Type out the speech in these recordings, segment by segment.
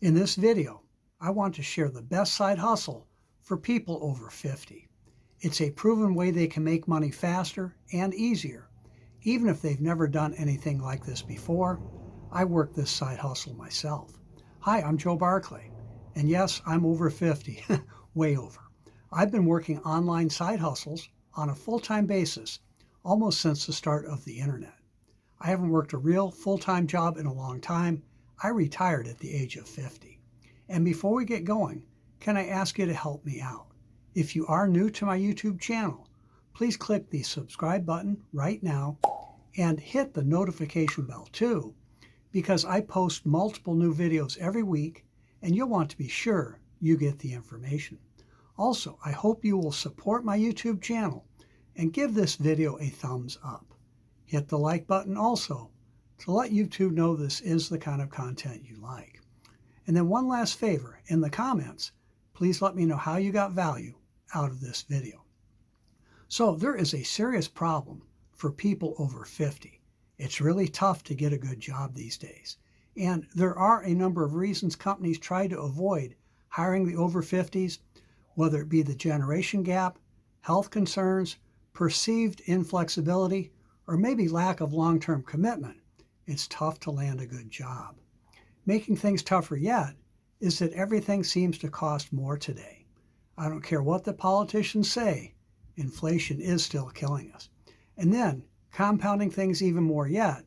In this video, I want to share the best side hustle for people over 50. It's a proven way they can make money faster and easier, even if they've never done anything like this before. I work this side hustle myself. Hi, I'm Joe Barclay, and yes, I'm over 50, way over. I've been working online side hustles on a full-time basis almost since the start of the internet. I haven't worked a real full-time job in a long time. I retired at the age of 50. And before we get going, can I ask you to help me out? If you are new to my YouTube channel, please click the subscribe button right now and hit the notification bell too, because I post multiple new videos every week and you'll want to be sure you get the information. Also, I hope you will support my YouTube channel and give this video a thumbs up. Hit the like button also to let YouTube know this is the kind of content you like. And then one last favor, in the comments, please let me know how you got value out of this video. So there is a serious problem for people over 50. It's really tough to get a good job these days. And there are a number of reasons companies try to avoid hiring the over 50s, whether it be the generation gap, health concerns, perceived inflexibility, or maybe lack of long-term commitment. It's tough to land a good job. Making things tougher yet is that everything seems to cost more today. I don't care what the politicians say, inflation is still killing us. And then, compounding things even more yet,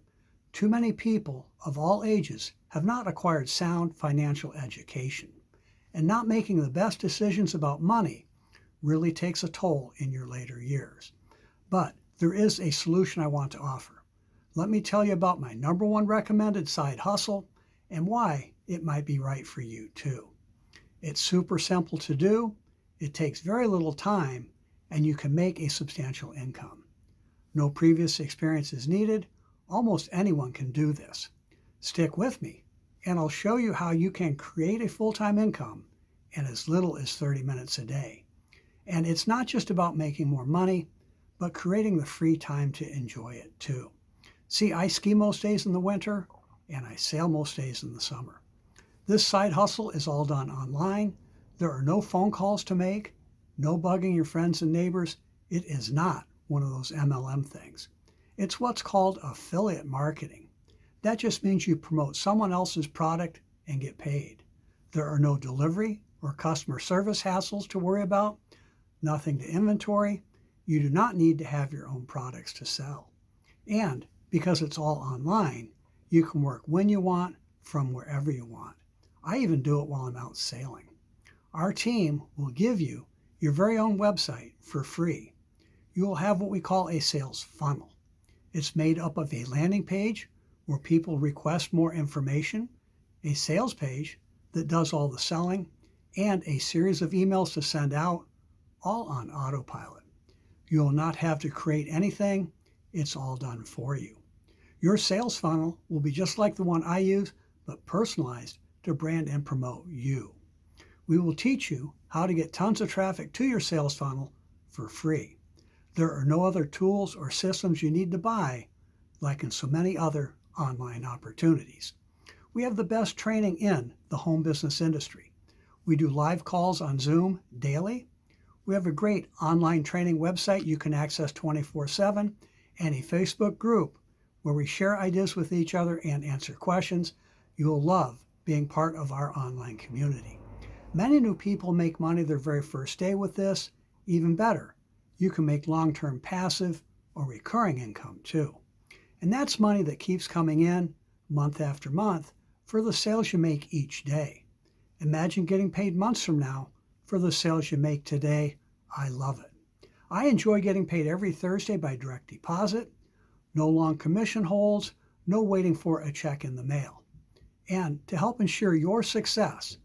too many people of all ages have not acquired sound financial education. And not making the best decisions about money really takes a toll in your later years. But there is a solution I want to offer. Let me tell you about my #1 recommended side hustle and why it might be right for you too. It's super simple to do, it takes very little time, and you can make a substantial income. No previous experience is needed. Almost anyone can do this. Stick with me, and I'll show you how you can create a full-time income in as little as 30 minutes a day. And it's not just about making more money, but creating the free time to enjoy it too. See, I ski most days in the winter, and I sail most days in the summer. This side hustle is all done online. There are no phone calls to make, no bugging your friends and neighbors. It is not one of those MLM things. It's what's called affiliate marketing. That just means you promote someone else's product and get paid. There are no delivery or customer service hassles to worry about, nothing to inventory. You do not need to have your own products to sell. And because it's all online, you can work when you want, from wherever you want. I even do it while I'm out sailing. Our team will give you your very own website for free. You will have what we call a sales funnel. It's made up of a landing page where people request more information, a sales page that does all the selling, and a series of emails to send out, all on autopilot. You will not have to create anything. It's all done for you. Your sales funnel will be just like the one I use, but personalized to brand and promote you. We will teach you how to get tons of traffic to your sales funnel for free. There are no other tools or systems you need to buy, like in so many other online opportunities. We have the best training in the home business industry. We do live calls on Zoom daily. We have a great online training website you can access 24/7 and a Facebook group where we share ideas with each other and answer questions. You will love being part of our online community. Many new people make money their very first day with this. Even better, you can make long-term passive or recurring income too. And that's money that keeps coming in month after month for the sales you make each day. Imagine getting paid months from now for the sales you make today. I love it. I enjoy getting paid every Thursday by direct deposit. No long commission holds, no waiting for a check in the mail. And to help ensure your success,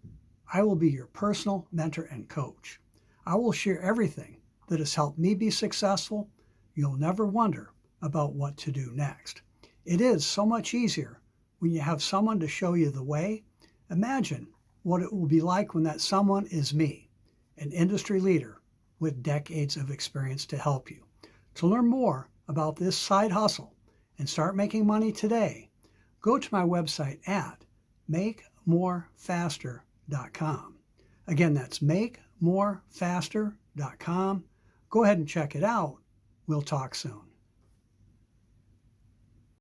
I will be your personal mentor and coach. I will share everything that has helped me be successful. You'll never wonder about what to do next. It is so much easier when you have someone to show you the way. Imagine what it will be like when that someone is me, an industry leader with decades of experience to help you. To learn more about this side hustle and start making money today, go to my website at makemorefaster.com. Again, that's makemorefaster.com. Go ahead and check it out. We'll talk soon.